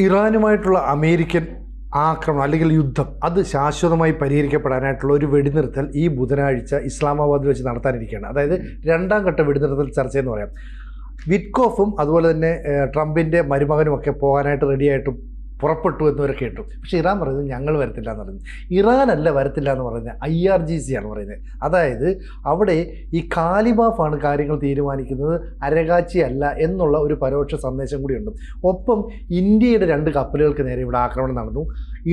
ഇറാനുമായിട്ടുള്ള American ആക്രമണം അല്ലെങ്കിൽ യുദ്ധം അത് ശാശ്വതമായി പരിഹരിക്കപ്പെടാനായിട്ടുള്ള ഒരു വെടിനിർത്തൽ ഈ ബുധനാഴ്ച ഇസ്ലാമാബാദിൽ വെച്ച് നടത്താനിരിക്കുകയാണ്. അതായത് രണ്ടാം ഘട്ട വെടിനിർത്തൽ ചർച്ചയെന്ന് പറയാം. വിറ്റ്കോഫും അതുപോലെ തന്നെ ട്രംപിൻ്റെ മരുമകനുമൊക്കെ പോകാനായിട്ട് റെഡിയായിട്ട് പുറപ്പെട്ടു എന്നവരെ കേട്ടു. പക്ഷേ ഇറാൻ പറയുന്നത് ഞങ്ങൾ വരത്തില്ല എന്ന് പറയുന്നത്. ഇറാനല്ല വരത്തില്ല എന്ന് പറയുന്നത്, IRGC ആണ് പറയുന്നത്. അതായത് അവിടെ ഈ കാലിബാഫാണ് കാര്യങ്ങൾ തീരുമാനിക്കുന്നത്, അരകാച്ചി അല്ല എന്നുള്ള ഒരു പരോക്ഷ സന്ദേശം കൂടിയുണ്ട്. ഒപ്പം ഇന്ത്യയുടെ 2 കപ്പലുകൾക്ക് നേരെ ഇവിടെ ആക്രമണം നടന്നു.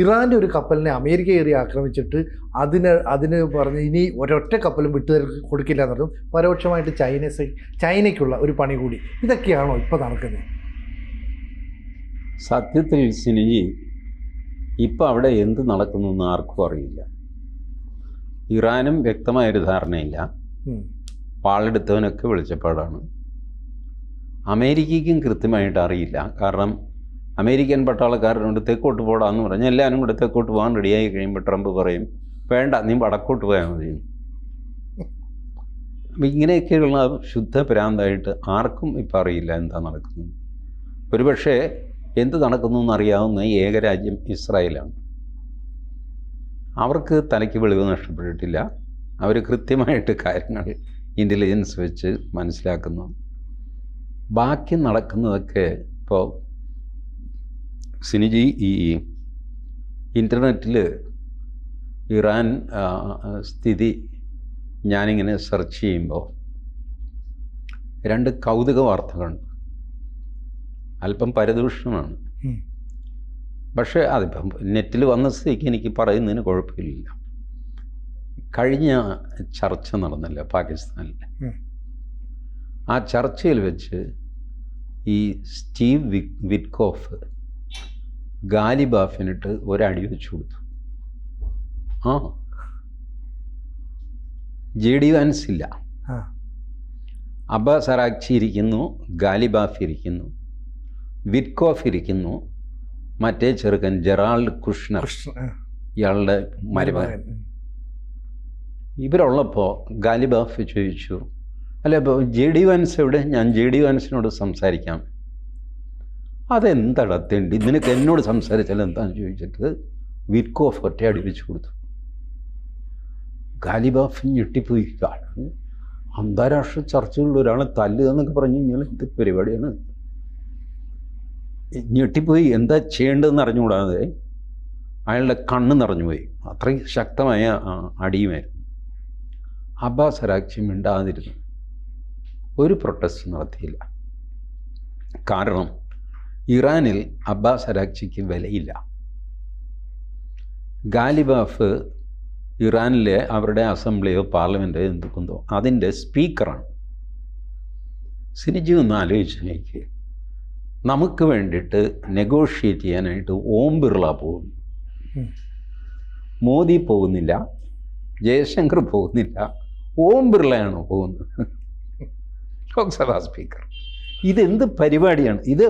ഇറാൻ്റെ ഒരു കപ്പലിനെ അമേരിക്ക കയറി ആക്രമിച്ചിട്ട് അതിന് പറഞ്ഞ് ഇനി ഒരൊറ്റ കപ്പലും വിട്ടു കൊടുക്കില്ല എന്ന് പറഞ്ഞു. പരോക്ഷമായിട്ട് ചൈനയ്ക്കുള്ള ഒരു പണി കൂടി. ഇതൊക്കെയാണോ ഇപ്പോൾ നടക്കുന്നത്? സത്യത്തിൽ സിനിജി, ഇപ്പം അവിടെ എന്ത് നടക്കുന്നു എന്ന് ആർക്കും അറിയില്ല. ഇറാനും വ്യക്തമായൊരു ധാരണയില്ല. വാളെടുത്തവനൊക്കെ വെളിച്ചപ്പാടാണ്. അമേരിക്കയ്ക്കും കൃത്യമായിട്ട് അറിയില്ല. കാരണം അമേരിക്കൻ പട്ടാളക്കാരനോട് തെക്കോട്ട് പോടാന്ന് പറഞ്ഞാൽ എല്ലാവരും കൂടെ തെക്കോട്ട് പോകാൻ റെഡിയായി കഴിയുമ്പോൾ ട്രംപ് പറയും വേണ്ട, നീ വടക്കോട്ട് പോയാൽ മതി. അപ്പം ഇങ്ങനെയൊക്കെയുള്ള ശുദ്ധ ഭ്രാന്തായിട്ട് ആർക്കും ഇപ്പം അറിയില്ല എന്താ നടക്കുന്നത്. ഒരുപക്ഷെ എന്ത് നടക്കുന്നു എന്നറിയാവുന്ന ഏകരാജ്യം ഇസ്രായേലാണ്. അവർക്ക് തലയ്ക്ക് വെളിവ് നഷ്ടപ്പെട്ടിട്ടില്ല. അവർ കൃത്യമായിട്ട് കാര്യങ്ങൾ ഇൻ്റലിജൻസ് വെച്ച് മനസ്സിലാക്കുന്നു. ബാക്കി നടക്കുന്നതൊക്കെ ഇപ്പോൾ സിനിജി, ഈ ഇൻ്റർനെറ്റിൽ ഇറാൻ സ്ഥിതി ഞാനിങ്ങനെ സെർച്ച് ചെയ്യുമ്പോൾ 2 കൗതുക വാർത്തകളുണ്ട്. അല്പം പരദൂഷണമാണ്, പക്ഷേ അതിപ്പം നെറ്റിൽ വന്ന സ്ഥിതിക്ക് എനിക്ക് പറയുന്നതിന് കുഴപ്പമില്ല. കഴിഞ്ഞ ചർച്ച നടന്നല്ലോ പാകിസ്ഥാനിൽ. ആ ചർച്ചയിൽ വെച്ച് ഈ സ്റ്റീവ് വിറ്റ്കോഫ് ഗാലിബാഫിനിട്ട് ഒരടി വെച്ച് കൊടുത്തു. JD വാൻസ് ഇല്ല, അബ്ബാസ് അറാഗ്ചി ഇരിക്കുന്നു, ഗാലിബാഫ് ഇരിക്കുന്നു, വിറ്റ്കോഫ് ഇരിക്കുന്നു, മറ്റേ ചെറുക്കൻ ജെറാൾഡ് കുഷ്ണർ, ഇയാളുടെ മരുമകൻ. ഇവരുള്ളപ്പോൾ ഗാലിബാഫ് ചോദിച്ചു, അല്ല ഇപ്പോൾ JD വാൻസ് എവിടെ? ഞാൻ JD വാൻസിനോട് സംസാരിക്കാം. അതെന്തടത്തേണ്ടി, നിനക്ക് എന്നോട് സംസാരിച്ചാൽ എന്താണെന്ന് ചോദിച്ചിട്ട് വിറ്റ്കോഫ് ഒറ്റയടി വെച്ച് കൊടുത്തു. ഗാലിബാഫ് ഞെട്ടിപ്പോയി. അന്താരാഷ്ട്ര ചർച്ചകളിൽ ഒരാളെ തല്ലുക എന്നൊക്കെ പറഞ്ഞു കഴിഞ്ഞാൽ എന്ത് പരിപാടിയാണ്? ഞെട്ടിപ്പോയി. എന്താ ചെയ്യേണ്ടതെന്ന് അറിഞ്ഞുകൂടാതെ അയാളുടെ കണ്ണ് നിറഞ്ഞുപോയി. അത്രയും ശക്തമായ അടിയുമായിരുന്നു. അബ്ബാസ് അറാഗ്ചി മിണ്ടാതിരുന്നു, ഒരു പ്രൊട്ടസ്റ്റ് നടത്തിയില്ല. കാരണം ഇറാനിൽ അബ്ബാസ് അറാഗ്ചിക്ക് വിലയില്ല. ഗാലിബാഫ് ഇറാനിലെ അവരുടെ അസംബ്ലിയോ പാർലമെൻറ്റോ എന്തുക്കുന്നോ അതിൻ്റെ സ്പീക്കറാണ്. സിനിജി ഒന്ന് ആലോചിച്ച് നോക്കി, നമുക്ക് വേണ്ടിയിട്ട് നെഗോഷിയേറ്റ് ചെയ്യാനായിട്ട് ഓം ബിർള പോകുന്നു, മോദി പോകുന്നില്ല, ജയശങ്കർ പോകുന്നില്ല, ഓം ബിർളയാണ് പോകുന്നത്, ലോക്സഭാ സ്പീക്കർ. ഇതെന്ത് പരിപാടിയാണ് ഇത്?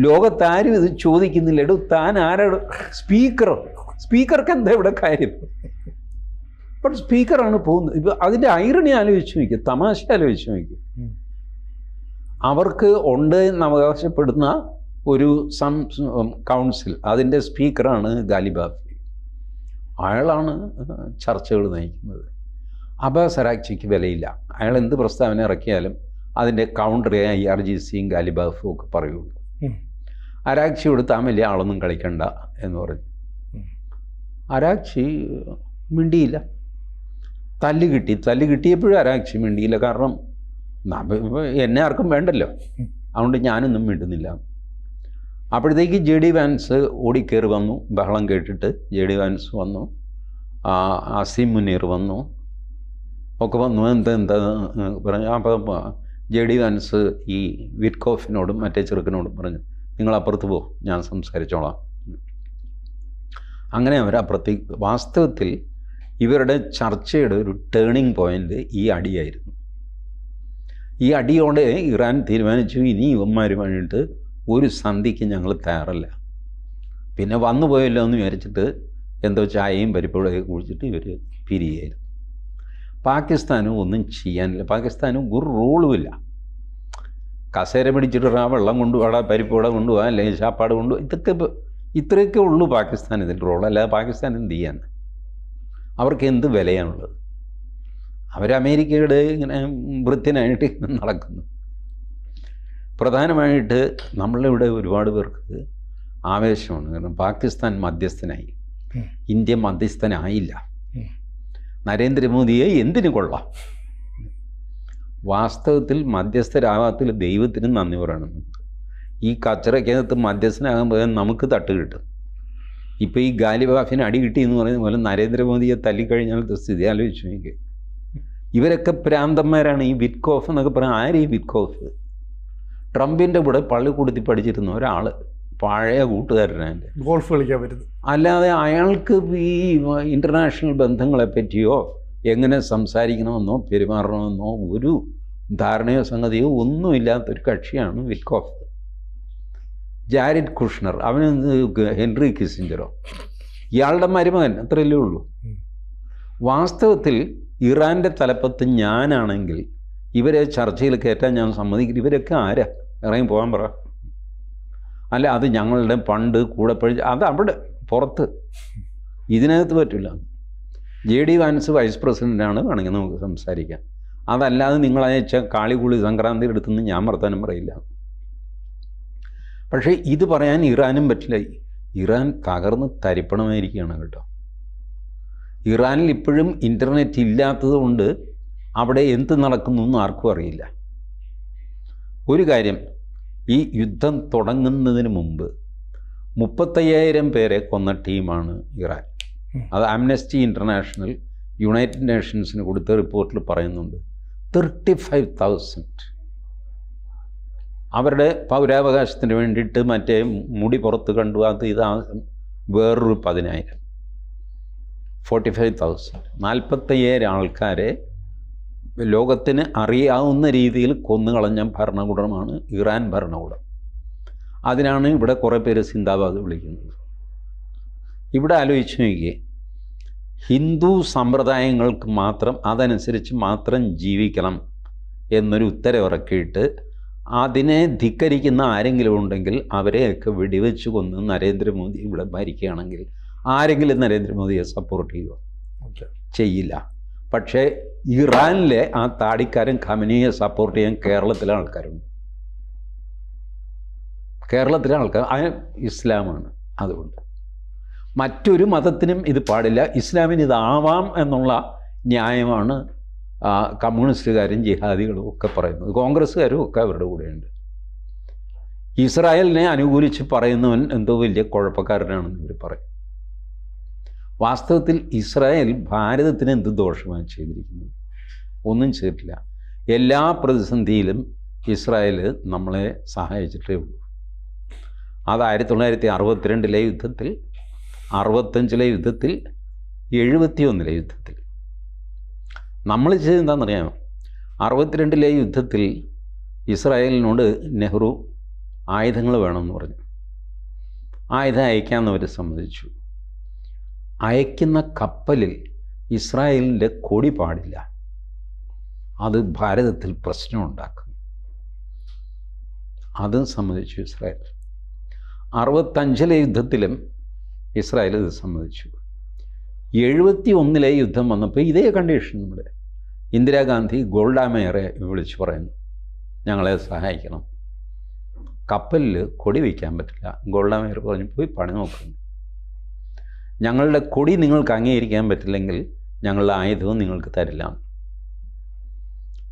ലോകത്താരും ഇത് ചോദിക്കുന്നില്ല. എടോ, താൻ ആരാണ്? സ്പീക്കർക്ക് എന്താ ഇവിടെ കാര്യം? അപ്പോൾ സ്പീക്കറാണ് പോകുന്നത്. ഇപ്പോൾ അതിൻ്റെ ഐറണി ആലോചിച്ച് നോക്കി, തമാശ ആലോചിച്ച് നോക്കി. അവർക്ക് ഉണ്ട് എന്ന് അവകാശപ്പെടുന്ന ഒരു കൗൺസിൽ, അതിൻ്റെ സ്പീക്കറാണ് ഗാലിബാഫ്. അയാളാണ് ചർച്ചകൾ നയിക്കുന്നത്. അബ്ബാസ് അറാഗ്ചിക്ക് വിലയില്ല. അയാൾ എന്ത് പ്രസ്താവന ഇറക്കിയാലും അതിൻ്റെ കൗണ്ടറേ IRGCയും ഗാലിബാഫും ഒക്കെ പറയുള്ളൂ. അറാഗ്ചിയോട് താൻ വലിയ ആളൊന്നും കളിക്കണ്ട എന്ന് പറഞ്ഞു. അറാഗ്ചി മിണ്ടിയില്ല. തല്ല് കിട്ടിയപ്പോഴും അറാഗ്ചി മിണ്ടിയില്ല. കാരണം എന്നെ ആർക്കും വേണ്ടല്ലോ, അതുകൊണ്ട് ഞാനൊന്നും മിണ്ടുന്നില്ല. അപ്പോഴത്തേക്ക് JD വാൻസ് ഓടിക്കയറി വന്നു. ബഹളം കേട്ടിട്ട് JD വാൻസ് വന്നു, അസീം മുനീർ വന്നു, ഒക്കെ വന്നു. എന്താ പറഞ്ഞു. അപ്പം JD വാൻസ് ഈ വിറ്റ്കോഫിനോടും മറ്റേ ചെറുക്കനോടും പറഞ്ഞു, നിങ്ങൾ അപ്പുറത്ത് പോ, ഞാൻ സംസാരിച്ചോളാം. അങ്ങനെ അവരപ്പുറത്തേക്ക്. വാസ്തവത്തിൽ ഇവരുടെ ചർച്ചയുടെ ഒരു ടേണിംഗ് പോയിൻ്റ് ഈ അടിയായിരുന്നു. ഈ അടിയോടെ ഇറാൻ തീരുമാനിച്ചു, ഇനി ഇവന്മാരുമായിട്ട് ഒരു സന്ധിക്ക് ഞങ്ങൾ തയ്യാറല്ല. പിന്നെ വന്നു പോയല്ലോ എന്ന് വിചാരിച്ചിട്ട് എന്തോ ചായയും പരിപ്പോഴൊക്കെ കുടിച്ചിട്ട് ഇവർ പിരിയായിരുന്നു. പാകിസ്ഥാനും ഒന്നും ചെയ്യാനില്ല. പാകിസ്ഥാനും ഒരു റോളുമില്ല. കസേര പിടിച്ചിട്ട് വെള്ളം കൊണ്ടുപോകാം, പരിപ്പോടെ കൊണ്ടുപോകാം, അല്ലെങ്കിൽ ചാപ്പാട് കൊണ്ടുപോകാം. ഇത്രയൊക്കെ ഉള്ളൂ പാകിസ്ഥാൻ ഇതിൻ്റെ റോൾ. അല്ലാതെ പാകിസ്ഥാൻ എന്ത് ചെയ്യാൻ? അവർക്ക് എന്ത് വിലയാണുള്ളത്? അവർ അമേരിക്കയുടെ ഇങ്ങനെ വൃത്യനായിട്ട് ഇങ്ങനെ നടക്കുന്നു. പ്രധാനമായിട്ട് നമ്മളിവിടെ ഒരുപാട് പേർക്ക് ആവേശമാണ്. കാരണം പാകിസ്ഥാൻ മധ്യസ്ഥനായി, ഇന്ത്യ മധ്യസ്ഥനായില്ല. നരേന്ദ്രമോദിയെ എന്തിനു കൊള്ളാം? വാസ്തവത്തിൽ മധ്യസ്ഥരാവാത്തിൽ ദൈവത്തിന് നന്ദി പറയണം. ഈ കച്ചറയ്ക്കകത്ത് മധ്യസ്ഥനാകുമ്പോൾ നമുക്ക് തട്ട് കിട്ടും. ഇപ്പോൾ ഈ ഗാലിബാഫിന് അടി കിട്ടി എന്ന് പറയുന്ന പോലെ നരേന്ദ്രമോദിയെ തല്ലിക്കഴിഞ്ഞാലത്തെ സ്ഥിതി ആലോചിച്ച് നോക്കി. ഇവരൊക്കെ പ്രാന്തന്മാരാണ്. ഈ വിറ്റ്കോഫ് എന്നൊക്കെ പറയാൻ ആര്? ഈ വിറ്റ്കോഫ് ട്രംപിൻ്റെ കൂടെ പള്ളിക്കൂടത്തിൽ പഠിച്ചിരുന്ന ഒരാൾ, പഴയ കൂട്ടുകാരനാണ്. ഗോൾഫ് കളിക്കാൻ വരുന്നത്. അല്ലാതെ അയാൾക്ക് ഈ ഇൻ്റർനാഷണൽ ബന്ധങ്ങളെ പറ്റിയോ എങ്ങനെ സംസാരിക്കണമെന്നോ പെരുമാറണമെന്നോ ഒരു ധാരണയോ സംഗതിയോ ഒന്നുമില്ലാത്തൊരു കക്ഷിയാണ് വിറ്റ്കോഫ്. ജാരഡ് കുഷ്ണർ, അവന് ഹെൻറി കിസിഞ്ചറോ, ഇയാളുടെ മരുമകൻ, അത്രയല്ലേ ഉള്ളൂ. വാസ്തവത്തിൽ ഇറാൻ്റെ തലപ്പത്ത് ഞാനാണെങ്കിൽ ഇവരെ ചർച്ചയിൽ കയറ്റാൻ ഞാൻ സമ്മതിക്കില്ല. ഇവരൊക്കെ ആരാ? ഇറങ്ങി പോകാൻ പറ. അല്ല, അത് ഞങ്ങളുടെ പണ്ട് കൂടെ പഠിച്ച അത് അവിടെ പുറത്ത്, ഇതിനകത്ത് പറ്റില്ല. JD വാൻസ് വൈസ് പ്രസിഡൻ്റാണ്, വേണമെങ്കിൽ നമുക്ക് സംസാരിക്കാം. അതല്ലാതെ നിങ്ങളയച്ച കാളികൂളി സംക്രാന്തി എടുത്തുനിന്ന് ഞാൻ വർത്താനം പറയില്ല. പക്ഷേ ഇത് പറയാൻ ഇറാനും പറ്റില്ല. ഇറാൻ തകർന്ന് തരിപ്പണമായിരിക്കുകയാണ് കേട്ടോ. ഇറാനിൽ ഇപ്പോഴും ഇൻ്റർനെറ്റ് ഇല്ലാത്തത് കൊണ്ട് അവിടെ എന്ത് നടക്കുന്നു എന്ന് ആർക്കും അറിയില്ല. ഒരു കാര്യം, ഈ യുദ്ധം തുടങ്ങുന്നതിന് മുമ്പ് 35,000 പേരെ കൊന്ന ടീമാണ് ഇറാൻ. അത് ആംനസ്റ്റി ഇൻ്റർനാഷണൽ യുണൈറ്റഡ് നേഷൻസിന് കൊടുത്ത റിപ്പോർട്ടിൽ പറയുന്നുണ്ട്. 35,000 അവരുടെ പൗരാവകാശത്തിന് വേണ്ടിയിട്ട് മറ്റേ മുടി പുറത്ത് കണ്ടു, അത് ഇതാ വേറൊരു 10,000, 45,000, 45,000 ആൾക്കാരെ ലോകത്തിന് അറിയാവുന്ന രീതിയിൽ കൊന്നുകളഞ്ഞ ഭരണകൂടമാണ് ഇറാൻ ഭരണകൂടം. അതിനാണ് ഇവിടെ കുറേ പേര് സിന്ദാബാദ് വിളിക്കുന്നത്. ഇവിടെ ആലോചിച്ച് നോക്കിയേ, ഹിന്ദു സമ്പ്രദായങ്ങൾക്ക് മാത്രം അതനുസരിച്ച് മാത്രം ജീവിക്കണം എന്നൊരു ഉത്തരവിറക്കിയിട്ട് അതിനെ ധിക്കരിക്കുന്ന ആരെങ്കിലും ഉണ്ടെങ്കിൽ അവരെയൊക്കെ വെടിവെച്ച് കൊന്ന് നരേന്ദ്രമോദി ഇവിടെ ഭരിക്കുകയാണെങ്കിൽ ആരെങ്കിലും നരേന്ദ്രമോദിയെ സപ്പോർട്ട് ചെയ്യുമോ? ചെയ്യില്ല. പക്ഷേ ഇറാനിലെ ആ താടിക്കാരൻ ഖമനിയെ സപ്പോർട്ട് ചെയ്യാൻ കേരളത്തിലെ ആൾക്കാരുണ്ട്. കേരളത്തിലെ ആൾക്കാർ ഇസ്ലാമാണ്. അതുകൊണ്ട് മറ്റൊരു മതത്തിനും ഇത് പാടില്ല. ഇസ്ലാമിന് ഇതാവാം എന്നുള്ള ന്യായമാണ് കമ്മ്യൂണിസ്റ്റുകാരും ജിഹാദികളും ഒക്കെ പറയുന്നത്. കോൺഗ്രസ്സുകാരും ഒക്കെ അവരുടെ കൂടെയുണ്ട്. ഇസ്രായേലിനെ അനുകൂലിച്ച് പറയുന്നവൻ എന്തോ വലിയ കുഴപ്പക്കാരനാണെന്ന് ഇവർ പറയും. വാസ്തവത്തിൽ ഇസ്രായേൽ ഭാരതത്തിന് എന്ത് ദോഷമാണ് ചെയ്തിരിക്കുന്നത്? ഒന്നും ചെയ്തിട്ടില്ല. എല്ലാ പ്രതിസന്ധിയിലും ഇസ്രായേൽ നമ്മളെ സഹായിച്ചിട്ടേ ഉള്ളൂ. അത് 1962 യുദ്ധത്തിൽ, 65 യുദ്ധത്തിൽ, 71 യുദ്ധത്തിൽ. നമ്മൾ ചെയ്തെന്താണെന്നറിയാമോ? 62 യുദ്ധത്തിൽ ഇസ്രായേലിനോട് നെഹ്റു ആയുധങ്ങൾ വേണമെന്ന് പറഞ്ഞു. ആയുധം അയക്കാമെന്ന് അവർ സമ്മതിച്ചു. അയക്കുന്ന കപ്പലിൽ ഇസ്രായേലിൻ്റെ കൊടി പാടില്ല, അത് ഭാരതത്തിൽ പ്രശ്നമുണ്ടാക്കും. അതും സമ്മതിച്ചു ഇസ്രായേൽ. 65 യുദ്ധത്തിലും ഇസ്രായേൽ ഇത് സമ്മതിച്ചു. 71 യുദ്ധം വന്നപ്പോൾ ഇതേ കണ്ടീഷൻ നമ്മുടെ ഇന്ദിരാഗാന്ധി ഗോൾഡ മേയറെ വിളിച്ച് പറയുന്നു, ഞങ്ങളെ സഹായിക്കണം, കപ്പലിൽ കൊടി വയ്ക്കാൻ പറ്റില്ല. ഗോൾഡ മേയർ പറഞ്ഞു, പോയി പണി നോക്കുന്നു, ഞങ്ങളുടെ കൊടി നിങ്ങൾക്ക് അംഗീകരിക്കാൻ പറ്റില്ലെങ്കിൽ ഞങ്ങളുടെ ആയുധവും നിങ്ങൾക്ക് തരില്ല.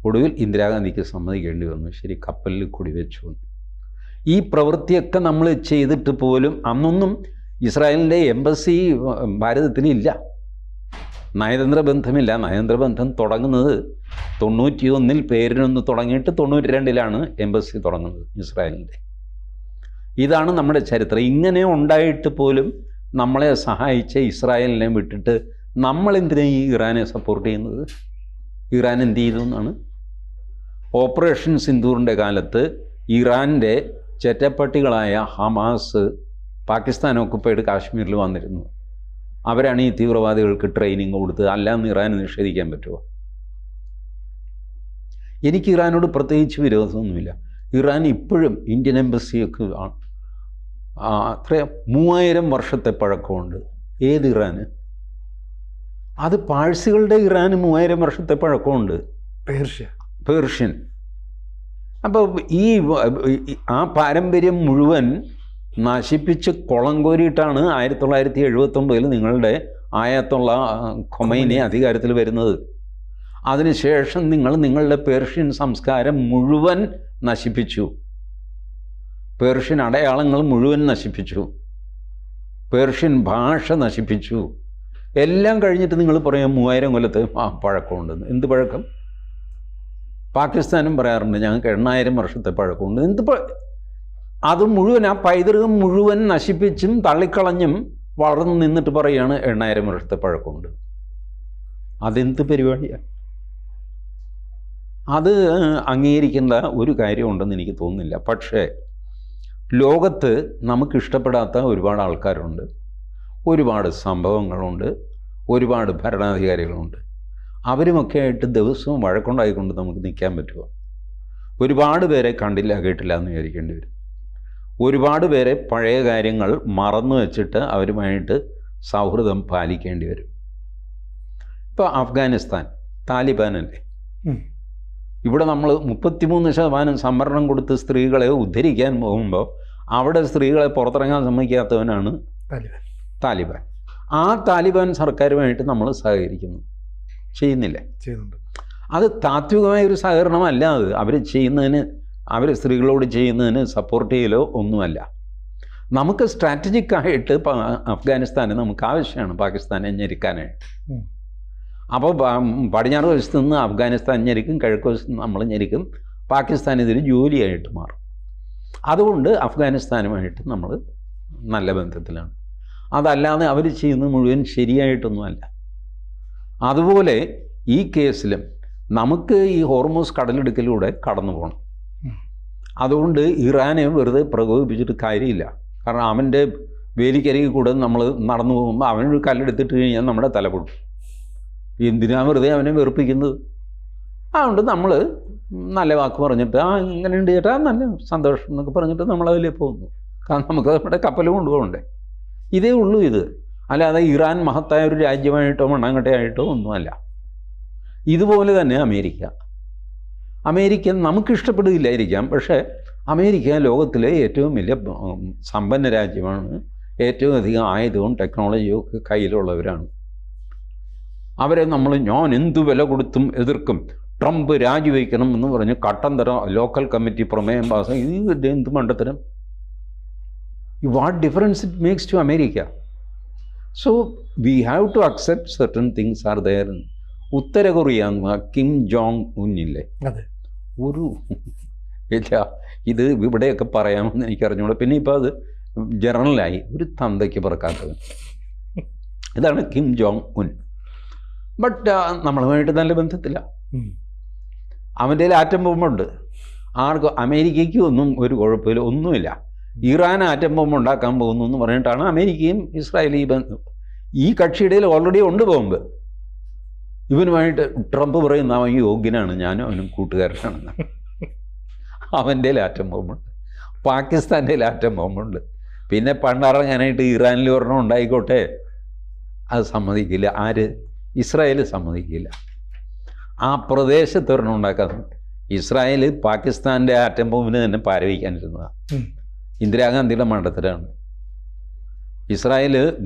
ഒടുവിൽ ഇന്ദിരാഗാന്ധിക്ക് സമ്മതിക്കേണ്ടി വന്നു. ശരി, കപ്പലിൽ കൊടി വെച്ചു. ഈ പ്രവൃത്തിയൊക്കെ നമ്മൾ ചെയ്തിട്ട് പോലും അന്നൊന്നും ഇസ്രായേലിൻ്റെ എംബസി ഭാരതത്തിലില്ല, നയതന്ത്ര ബന്ധമില്ല. നയതന്ത്ര ബന്ധം തുടങ്ങുന്നത് 91 പേരിനൊന്ന് തുടങ്ങിയിട്ട് 92 എംബസി തുടങ്ങുന്നത് ഇസ്രായേലിൻ്റെ. ഇതാണ് നമ്മുടെ ചരിത്രം. ഇങ്ങനെ ഉണ്ടായിട്ട് പോലും നമ്മളെ സഹായിച്ച ഇസ്രായേലിനെ വിട്ടിട്ട് നമ്മളെന്തിനാണ് ഈ ഇറാനെ സപ്പോർട്ട് ചെയ്യുന്നത്? ഇറാൻ എന്ത് ചെയ്തു എന്നാണ്? ഓപ്പറേഷൻ സിന്ദൂറിൻ്റെ കാലത്ത് ഇറാൻ്റെ ചെറ്റപ്പട്ടികളായ ഹമാസ് പാകിസ്ഥാൻ ഓക്കുപ്പൈഡ് കാശ്മീരിൽ വന്നിരുന്നു. അവരാണ് ഈ തീവ്രവാദികൾക്ക് ട്രെയിനിങ് കൊടുത്തത്. അല്ലാന്ന് ഇറാന് നിഷേധിക്കാൻ പറ്റുമോ? എനിക്ക് ഇറാനോട് പ്രത്യേകിച്ച് വിരോധമൊന്നുമില്ല. ഇറാൻ ഇപ്പോഴും ഇന്ത്യൻ എംബസിയൊക്കെ അത്ര 3000 വർഷത്തെ പഴക്കമുണ്ട്. ഏത് ഇറാന്? അത് പാഴ്സികളുടെ ഇറാന് 3000 വർഷത്തെ പഴക്കമുണ്ട്. പേർഷ്യൻ. അപ്പോൾ ആ പാരമ്പര്യം മുഴുവൻ നശിപ്പിച്ച് കുളം കോരിയിട്ടാണ് 1979 നിങ്ങളുടെ ആയത്തുള്ള ഖൊമൈനി അധികാരത്തിൽ വരുന്നത്. അതിനുശേഷം നിങ്ങളുടെ പേർഷ്യൻ സംസ്കാരം മുഴുവൻ നശിപ്പിച്ചു, പേർഷ്യൻ അടയാളങ്ങൾ മുഴുവൻ നശിപ്പിച്ചു, പേർഷ്യൻ ഭാഷ നശിപ്പിച്ചു. എല്ലാം കഴിഞ്ഞിട്ട് നിങ്ങൾ പറയാം 3000 കൊല്ലത്തെ പഴക്കമുണ്ടെന്ന്. എന്ത് പഴക്കം? പാകിസ്ഥാനും പറയാറുണ്ട് ഞങ്ങൾക്ക് 8000 വർഷത്തെ പഴക്കമുണ്ട്. അത് മുഴുവൻ, ആ പൈതൃകം മുഴുവൻ നശിപ്പിച്ചും തള്ളിക്കളഞ്ഞും വളർന്നു നിന്നിട്ട് പറയുകയാണ് 8000 വർഷത്തെ പഴക്കമുണ്ട്. അതെന്ത് പരിപാടിയാണ്? അത് അംഗീകരിക്കേണ്ട ഒരു കാര്യമുണ്ടെന്ന് എനിക്ക് തോന്നുന്നില്ല. പക്ഷേ ലോകത്ത് നമുക്കിഷ്ടപ്പെടാത്ത ഒരുപാട് ആൾക്കാരുണ്ട്, ഒരുപാട് സംഭവങ്ങളുണ്ട്, ഒരുപാട് ഭരണാധികാരികളുണ്ട്. അവരുമൊക്കെ ആയിട്ട് ദിവസവും വഴക്കുണ്ടായിക്കൊണ്ട് നമുക്ക് നിൽക്കാൻ പറ്റുമോ? ഒരുപാട് പേരെ കണ്ടില്ല കേട്ടില്ല എന്ന് വിചാരിക്കേണ്ടി വരും. ഒരുപാട് പേരെ പഴയ കാര്യങ്ങൾ മറന്നു വെച്ചിട്ട് അവരുമായിട്ട് സൗഹൃദം പാലിക്കേണ്ടി വരും. ഇപ്പോൾ അഫ്ഗാനിസ്ഥാൻ താലിബാനല്ലേ, ഇവിടെ നമ്മൾ 33% സംവരണം കൊടുത്ത് സ്ത്രീകളെ ഉദ്ധരിക്കാൻ പോകുമ്പോൾ അവിടെ സ്ത്രീകളെ പുറത്തിറങ്ങാൻ സമ്മതിക്കാത്തവനാണ് താലിബാൻ. ആ താലിബാൻ സർക്കാരുമായിട്ട് നമ്മൾ സഹകരിക്കുന്നു, ചെയ്യുന്നില്ലേ? ചെയ്യുന്നുണ്ട്. അത് താത്വികമായൊരു സഹകരണമല്ല. അത് അവർ സ്ത്രീകളോട് ചെയ്യുന്നതിന് സപ്പോർട്ട് ചെയ്യലോ ഒന്നുമല്ല. നമുക്ക് സ്ട്രാറ്റജിക്കായിട്ട് അഫ്ഗാനിസ്ഥാന് നമുക്ക് ആവശ്യമാണ് പാകിസ്ഥാനെ ഞെരുക്കാനായിട്ട്. അപ്പോൾ പടിഞ്ഞാറ് വശത്ത് നിന്ന് അഫ്ഗാനിസ്ഥാൻ ഞെരുക്കും, കിഴക്ക് വശത്ത് നിന്ന് നമ്മൾ ഞെരുക്കും. പാകിസ്ഥാൻ ഇതൊരു ജോലിയായിട്ട് മാറും. അതുകൊണ്ട് അഫ്ഗാനിസ്ഥാനുമായിട്ട് നമ്മൾ നല്ല ബന്ധത്തിലാണ്. അതല്ലാതെ അവർ ചെയ്യുന്നത് മുഴുവൻ ശരിയായിട്ടൊന്നുമല്ല. അതുപോലെ ഈ കേസിലും നമുക്ക് ഈ ഹോർമൂസ് കടലിടുക്കിലൂടെ കടന്നു പോകണം. അതുകൊണ്ട് ഇറാനെ വെറുതെ പ്രകോപിപ്പിച്ചിട്ട് കാര്യമില്ല. കാരണം അവൻ്റെ വേലിക്കരികിൽ കൂടെ നമ്മൾ നടന്നു പോകുമ്പോൾ അവനൊരു കല്ലെടുത്തിട്ട് കഴിഞ്ഞാൽ നമ്മുടെ തല പൊട്ടും. എന്തിനാ വെറുതെ അവനെ വെറുപ്പിക്കുന്നത്? അതുകൊണ്ട് നമ്മൾ നല്ല വാക്ക് പറഞ്ഞിട്ട് ഇങ്ങനെയുണ്ട് ചേട്ടാ, നല്ല സന്തോഷം എന്നൊക്കെ പറഞ്ഞിട്ട് നമ്മളതിലേ പോകുന്നു. കാരണം നമുക്ക് നമ്മുടെ കപ്പൽ കൊണ്ടുപോകണ്ടേ. ഇതേ ഉള്ളൂ ഇത്. അല്ലാതെ ഇറാൻ മഹത്തായ ഒരു രാജ്യമായിട്ടോ മണ്ണാങ്കട്ടയായിട്ടോ ഒന്നുമല്ല. ഇതുപോലെ തന്നെ അമേരിക്ക നമുക്കിഷ്ടപ്പെടുകയില്ലായിരിക്കാം, പക്ഷേ അമേരിക്ക ലോകത്തിലെ ഏറ്റവും വലിയ സമ്പന്ന രാജ്യമാണ്. ഏറ്റവും അധികം ആയുധവും ടെക്നോളജിയും ഒക്കെ കയ്യിലുള്ളവരാണ്. അവരെ ഞാൻ എന്തു വില കൊടുത്തും എതിർക്കും, ട്രംപ് രാജിവെക്കണം എന്ന് പറഞ്ഞ് കട്ടം തരം ലോക്കൽ കമ്മിറ്റി പ്രമേയം പാസ്സാക്കി. ഇത് എന്ത് മണ്ടത്തരം! What difference it makes to America? So we have to accept certain things are there. ഉത്തര കൊറിയ കിം ജോങ് ഉന്നില്ലേ, ഒരു ഇല്ല, ഇത് ഇവിടെയൊക്കെ പറയാമെന്ന് എനിക്കറിഞ്ഞൂടെ. പിന്നെ ഇപ്പോൾ അത് ജനറലായി, ഒരു തന്തയ്ക്ക് പറക്കാത്തവൻ. ഇതാണ് കിം ജോങ് ഉൻ. ബട്ട് നമ്മളുമായിട്ട് നല്ല ബന്ധത്തില്ല. അവൻ്റെ ആറ്റം ബോംബുണ്ട്. അമേരിക്കയ്ക്ക് ഒന്നും ഒരു കുഴപ്പമില്ല, ഒന്നുമില്ല. ഇറാൻ ആറ്റം ബോംബ് ഉണ്ടാക്കാൻ പോകുന്നു എന്ന് പറഞ്ഞിട്ടാണ് അമേരിക്കയും ഇസ്രായേലും ഈ ബന്ധം. ഈ കക്ഷിയുടെ ഓൾറെഡി ഉണ്ട് ബോംബ്. ഇവനുമായിട്ട് ട്രംപ് പറയുന്ന അവൻ യോഗ്യനാണ്, ഞാനും അവനും കൂട്ടുകാരനാണെന്ന്. അവൻ്റെ ആറ്റം ബോംബുണ്ട്, പാകിസ്ഥാൻ്റെ ആറ്റം ബോംബുണ്ട്. പിന്നെ പണ്ടറിഞ്ഞാനായിട്ട് ഇറാനിൽ ഒരെണ്ണം ഉണ്ടായിക്കോട്ടെ, അത് സമ്മതിക്കില്ല. ആര്? ഇസ്രായേൽ സമ്മതിക്കില്ല. ആ പ്രദേശത്ത് ഒരെണ്ണം ഉണ്ടാക്കാൻ ഇസ്രായേൽ പാകിസ്ഥാൻ്റെ ആറ്റം ബോംബിന് തന്നെ പാരവയ്ക്കാനിരുന്നതാണ്. ഇന്ദിരാഗാന്ധിയുടെ മണ്ഡലത്തിലാണ്. ഇസ്രായേൽ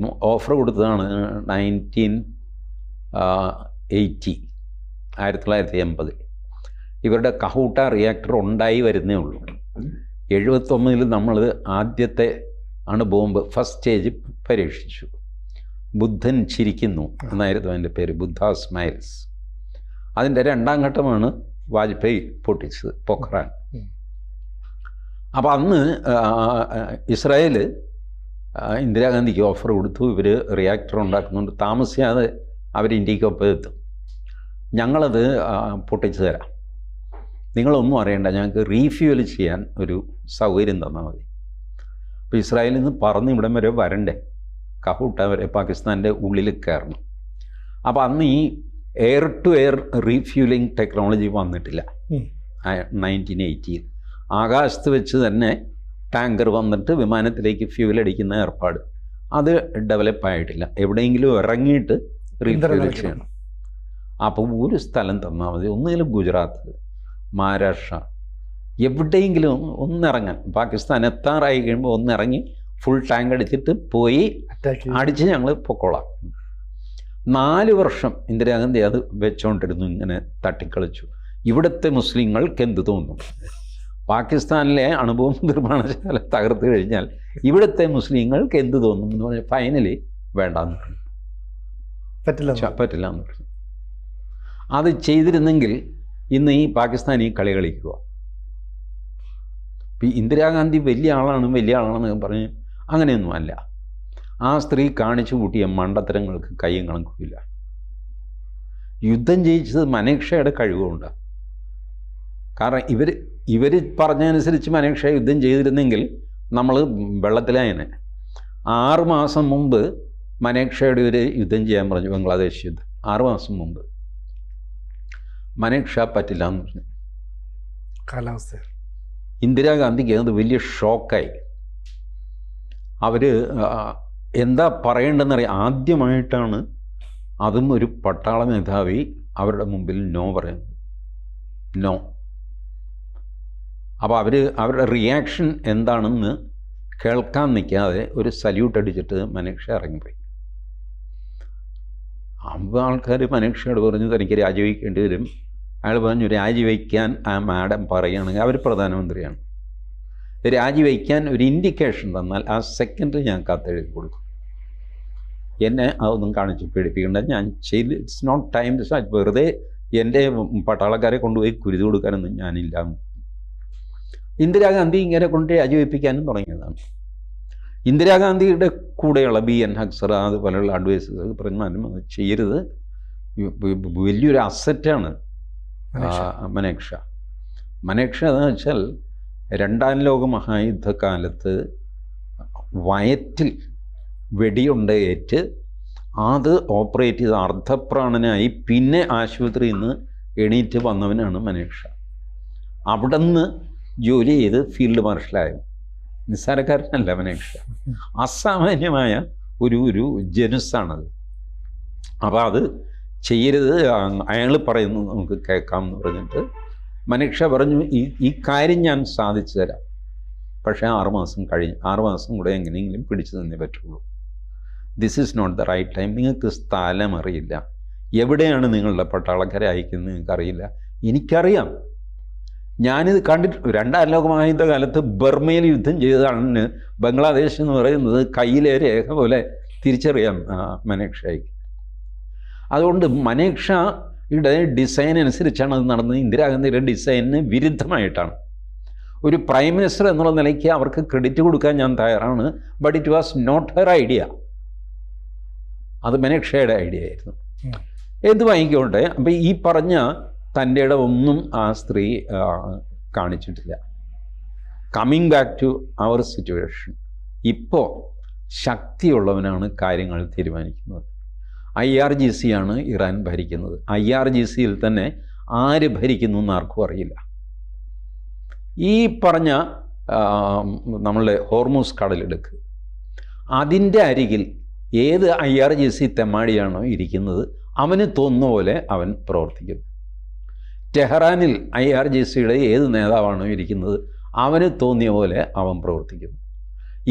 ഓഫർ കൊടുത്തതാണ് 1980. ഇവരുടെ കഹൂട്ട റിയാക്ടർ ഉണ്ടായി വരുന്നേ ഉള്ളൂ. 79 നമ്മൾ ആദ്യത്തെ ബോംബ് ഫസ്റ്റ് സ്റ്റേജ് പരീക്ഷിച്ചു. ബുദ്ധൻ ചിരിക്കുന്നു എന്നായിരുന്നു അതിൻ്റെ പേര്, ബുദ്ധ സ്മൈൽസ്. അതിൻ്റെ 2ാം ഘട്ടമാണ് വാജ്പേയി പൊട്ടിച്ചത്, പൊഖ്റാൻ. അപ്പോൾ അന്ന് ഇസ്രായേൽ ഇന്ദിരാഗാന്ധിക്ക് ഓഫർ കൊടുത്തു, ഇവർ റിയാക്ടർ ഉണ്ടാക്കുന്നുണ്ട്, താമസിയാതെ അവർ ഇന്ത്യക്കൊപ്പം എത്തും, ഞങ്ങളത് പൊട്ടിച്ചു തരാം, നിങ്ങളൊന്നും അറിയണ്ട, ഞങ്ങൾക്ക് റീഫ്യൂവൽ ചെയ്യാൻ ഒരു സൗകര്യം തന്നാൽ മതി. അപ്പോൾ ഇസ്രായേലിൽ നിന്ന് പറന്ന് ഇവിടം വരെ വരണ്ടേ, കഹൂട്ട വരെ പാകിസ്ഥാൻ്റെ ഉള്ളിൽ കയറണം. അപ്പോൾ അന്ന് ഈ air to air refueling technology വന്നിട്ടില്ല 1980. ആകാശത്ത് വെച്ച് തന്നെ ടാങ്കർ വന്നിട്ട് വിമാനത്തിലേക്ക് ഫ്യൂൽ അടിക്കുന്ന ഏർപ്പാട് അത് ഡെവലപ്പായിട്ടില്ല. എവിടെയെങ്കിലും ഇറങ്ങിയിട്ട് റീഫ്യൂൽ ചെയ്യണം. അപ്പോൾ ഒരു സ്ഥലം തന്നാൽ മതി, ഒന്നുകിലും ഗുജറാത്ത്, മഹാരാഷ്ട്ര, എവിടെയെങ്കിലും ഒന്നിറങ്ങാൻ. പാകിസ്ഥാൻ എത്താറായി കഴിയുമ്പോൾ ഒന്നിറങ്ങി ഫുൾ ടാങ്ക് അടിച്ചിട്ട് പോയി അടിച്ച് ഞങ്ങൾ പൊക്കോളാം. 4 വർഷം ഇന്ദിരാഗാന്ധി അത് വെച്ചുകൊണ്ടിരുന്നു, ഇങ്ങനെ തട്ടിക്കളിച്ചു. ഇവിടുത്തെ മുസ്ലിങ്ങൾക്ക് എന്ത് തോന്നും? പാകിസ്ഥാനിലെ അണുബോംബ് നിർമ്മാണശാല തകർത്ത് കഴിഞ്ഞാൽ ഇവിടുത്തെ മുസ്ലിങ്ങൾക്ക് എന്ത് തോന്നും എന്ന് പറഞ്ഞാൽ ഫൈനലി വേണ്ടാന്ന് പറഞ്ഞു, പറ്റില്ല എന്ന് പറഞ്ഞു. അത് ചെയ്തിരുന്നെങ്കിൽ ഇന്ന് ഈ പാകിസ്ഥാൻ ഈ കളി കളിക്കുക. ഇപ്പം ഇന്ദിരാഗാന്ധി വലിയ ആളാണെന്ന് പറഞ്ഞ് അങ്ങനെയൊന്നും അല്ല. ആ സ്ത്രീ കാണിച്ചു കൂട്ടിയ മണ്ടത്തരങ്ങൾക്ക് കയ്യും കണക്കില്ല. യുദ്ധം ജയിച്ചത് മനേക്ഷയുടെ കഴിവുകൊണ്ട്. കാരണം ഇവർ പറഞ്ഞതനുസരിച്ച് മനേക്ഷ യുദ്ധം ചെയ്തിരുന്നെങ്കിൽ നമ്മൾ വെള്ളത്തിലായനെ. 6 മാസം മുമ്പ് മനേക്ഷയുടെ ഒരു യുദ്ധം ചെയ്യാൻ പറഞ്ഞു, ബംഗ്ലാദേശ് യുദ്ധം. 6 മാസം മുമ്പ് മനേക്ഷ പറ്റില്ല എന്ന് പറഞ്ഞു. കാലാവസ്ഥ ഇന്ദിരാഗാന്ധിക്ക് അത് വലിയ ഷോക്കായി. അവർ എന്താ പറയേണ്ടതെന്നറിയാം. ആദ്യമായിട്ടാണ് അതും ഒരു പട്ടാള മേധാവി അവരുടെ മുമ്പിൽ നോ പറയുന്നത്. നോ. അപ്പോൾ അവരുടെ റിയാക്ഷൻ എന്താണെന്ന് കേൾക്കാൻ നിൽക്കാതെ ഒരു സല്യൂട്ട് അടിച്ചിട്ട് മനേക്ഷ ഇറങ്ങിപ്പോയി. അപ്പോൾ ആൾക്കാർ മനേക്ഷയോട് പറഞ്ഞു തനിക്ക് രാജിവെക്കേണ്ടി വരും. അയാൾ പറഞ്ഞു രാജിവെക്കാൻ ആ മാഡം പറയുകയാണെങ്കിൽ, അവർ പ്രധാനമന്ത്രിയാണ്, രാജിവെക്കാൻ ഒരു ഇൻഡിക്കേഷൻ തന്നാൽ ആ സെക്കൻഡ് ഞാൻ കത്തെഴുതി കൊടുക്കും. എന്നെ അതൊന്നും കാണിച്ച് പേടിപ്പിക്കേണ്ട, ഞാൻ ചെയ്ത് it's not time to start. വെറുതെ എൻ്റെ പട്ടാളക്കാരെ കൊണ്ടുപോയി കുരുതി കൊടുക്കാനൊന്നും ഞാനില്ല. ഇന്ദിരാഗാന്ധി ഇങ്ങനെ കൊണ്ട് രാജിവെപ്പിക്കാനും തുടങ്ങിയതാണ്. ഇന്ദിരാഗാന്ധിയുടെ കൂടെയുള്ള BN ഹക്സർ അതുപോലെയുള്ള അഡ്വൈസേഴ്സ് പറഞ്ഞു അത് ചെയ്യരുത്, വലിയൊരു അസറ്റാണ് മനേക്ഷ. എന്ന് വെച്ചാൽ 2ാം ലോക മഹായുദ്ധകാലത്ത് വയറ്റിൽ വെടിയുണ്ട ഏറ്റ് അത് ഓപ്പറേറ്റ് ചെയ്ത് അർദ്ധപ്രാണനായി പിന്നെ ആശുപത്രിയിൽ നിന്ന് എണീറ്റ് വന്നവനാണ് മനേക്ഷ. അവിടെ നിന്ന് ജോലി ചെയ്ത് ഫീൽഡ് മാർഷലായ നിസ്സാരക്കാരനല്ല മനേക്ഷ. അസാമാന്യമായ ഒരു ജനുസാണത്. അപ്പോൾ അത് ചെയ്യരുത്, അയാൾ പറയുന്നത് നമുക്ക് കേൾക്കാം എന്ന് പറഞ്ഞിട്ട് മനേക്ഷ പറഞ്ഞു ഈ കാര്യം ഞാൻ സാധിച്ചു തരാം, പക്ഷേ 6 മാസം കഴിഞ്ഞ് 6 മാസം കൂടെ എങ്ങനെയെങ്കിലും പിടിച്ചു തന്നേ പറ്റുള്ളൂ. This is not the right time. നിങ്ങൾക്ക് സ്ഥലം അറിയില്ല, എവിടെയാണ് നിങ്ങളുടെ പട്ടാളക്കാരെ അയക്കുന്നത് നിങ്ങൾക്കറിയില്ല. എനിക്കറിയാം, ഞാനിത് കണ്ടിട്ട് 2ാം ലോക മഹായുദ്ധകാലത്ത് ബർമയിൽ യുദ്ധം ചെയ്തതാണ്. ബംഗ്ലാദേശ് എന്ന് പറയുന്നത് കയ്യിലെ രേഖ പോലെ തിരിച്ചറിയാം മനേക്ഷയ്ക്ക്. അതുകൊണ്ട് മനേക്ഷയുടെ ഡിസൈൻ അനുസരിച്ചാണ് അത് നടന്നത്. ഇന്ദിരാഗാന്ധിയുടെ ഡിസൈനിന് വിരുദ്ധമായിട്ടാണ്. ഒരു പ്രൈം മിനിസ്റ്റർ എന്നുള്ള നിലയ്ക്ക് അവർക്ക് ക്രെഡിറ്റ് കൊടുക്കാൻ ഞാൻ തയ്യാറാണ്. But it was not her idea, അത് മനേക്ഷയുടെ ഐഡിയ ആയിരുന്നു. എന്ത് വാങ്ങിക്കോട്ടെ. അപ്പം ഈ പറഞ്ഞ തൻ്റെ ഒന്നും ആ സ്ത്രീ കാണിച്ചിട്ടില്ല. Coming back to our situation, ഇപ്പോൾ ശക്തിയുള്ളവനാണ് കാര്യങ്ങൾ തീരുമാനിക്കുന്നത്. IRGC ആണ് ഇറാൻ ഭരിക്കുന്നത്. IRGCയിൽ തന്നെ ആര് ഭരിക്കുന്നു എന്ന് ആർക്കും അറിയില്ല. ഈ പറഞ്ഞ നമ്മളുടെ ഹോർമൂസ് കടലെടുക്ക്, അതിൻ്റെ അരികിൽ ഏത് IRGC തെമ്മാടിയാണോ ഇരിക്കുന്നത് അവന് തോന്നുന്ന പോലെ അവൻ പ്രവർത്തിക്കുന്നു. ടെഹ്റാനിൽ IRGCയുടെ ഏത് നേതാവാണോ ഇരിക്കുന്നത് അവന് തോന്നിയ പോലെ അവൻ പ്രവർത്തിക്കുന്നു.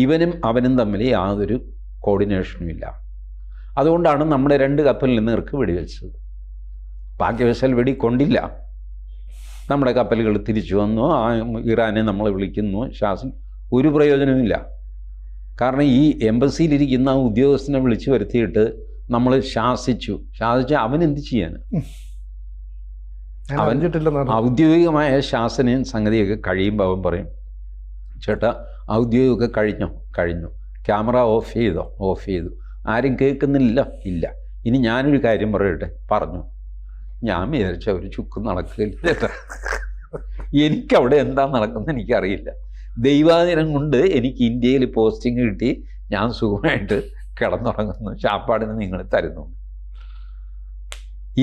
ഇവനും അവനും തമ്മിൽ യാതൊരു കോർഡിനേഷനും ഇല്ല. അതുകൊണ്ടാണ് നമ്മുടെ 2 കപ്പലിൽ നേർക്ക് വെടിവെച്ചത്. ഭാഗ്യവശാൽ വെടി കൊണ്ടില്ല. നമ്മുടെ കപ്പലുകൾ തിരിച്ചു വന്നു. ഇറാനെ നമ്മൾ വിളിക്കുന്നു, ഒരു പ്രയോജനവുമില്ല. കാരണം ഈ എംബസിയിലിരിക്കുന്ന ഉദ്യോഗസ്ഥനെ വിളിച്ചു വരുത്തിയിട്ട് നമ്മൾ ശാസിച്ചു അവനെന്ത് ചെയ്യാൻ? അവൻ ഔദ്യോഗികമായ ശാസനയും സംഗതിയൊക്കെ കഴിയുമ്പോൾ അവൻ പറയും, ചേട്ടാ ഔദ്യോഗികമൊക്കെ കഴിഞ്ഞു, ക്യാമറ ഓഫ് ചെയ്തു, ആരും കേൾക്കുന്നില്ല. ഇല്ല, ഇനി ഞാനൊരു കാര്യം പറയട്ടെ. പറഞ്ഞു. ഞാൻ വിചാരിച്ച ഒരു ചുക്കും നടക്കില്ല. എനിക്കവിടെ എന്താ നടക്കുന്നത് എനിക്കറിയില്ല. ദൈവാധീനം കൊണ്ട് എനിക്ക് ഇന്ത്യയിൽ പോസ്റ്റിംഗ് കിട്ടി, ഞാൻ സുഖമായിട്ട് കിടന്നുറങ്ങുന്നു, ശാപ്പാടിന് നിങ്ങൾ തരുന്നു.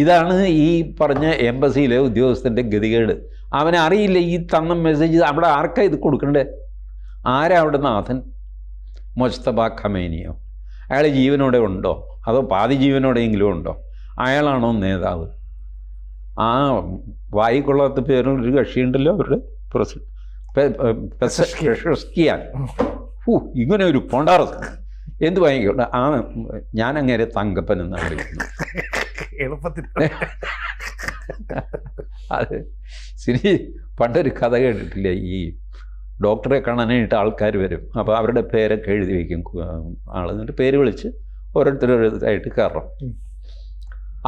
ഇതാണ് ഈ പറഞ്ഞ എംബസിയിലെ ഉദ്യോഗസ്ഥൻ്റെ ഗതികേട്. അവനറിയില്ല ഈ തന്ന മെസ്സേജ് അവിടെ ആർക്കാ ഇത് കൊടുക്കണ്ടേ? ആരാ അവിടെ നാഥൻ? മുസ്തഫ ഖമേനിയോ? അയാൾ ജീവനോടെ ഉണ്ടോ? അതോ പാതി ജീവനോടെയെങ്കിലും ഉണ്ടോ? അയാളാണോ നേതാവ്? ആ വായിക്കൊള്ളാത്ത പേരുള്ളൊരു കക്ഷിയുണ്ടല്ലോ അവരുടെ പെസഷ്കിയാൻ. ഇങ്ങനെ ഒരു കൊണ്ടാറസ് എന്ത് വാങ്ങിക്കോട്ടെ. ഞാൻ അങ്ങേരെ തങ്കപ്പൻ എന്നാണ് വിളിക്കുന്നത്. എളുപ്പത്തിൽ അത് ശരി. പണ്ടൊരു കഥ കേട്ടിട്ടില്ല, ഈ ഡോക്ടറെ കാണാനായിട്ട് ആൾക്കാർ വരും. അപ്പോൾ അവരുടെ പേരൊക്കെ എഴുതി വയ്ക്കും ആൾ, എന്നിട്ട് പേര് വിളിച്ച് ഓരോരുത്തരായിട്ട് കയറാം.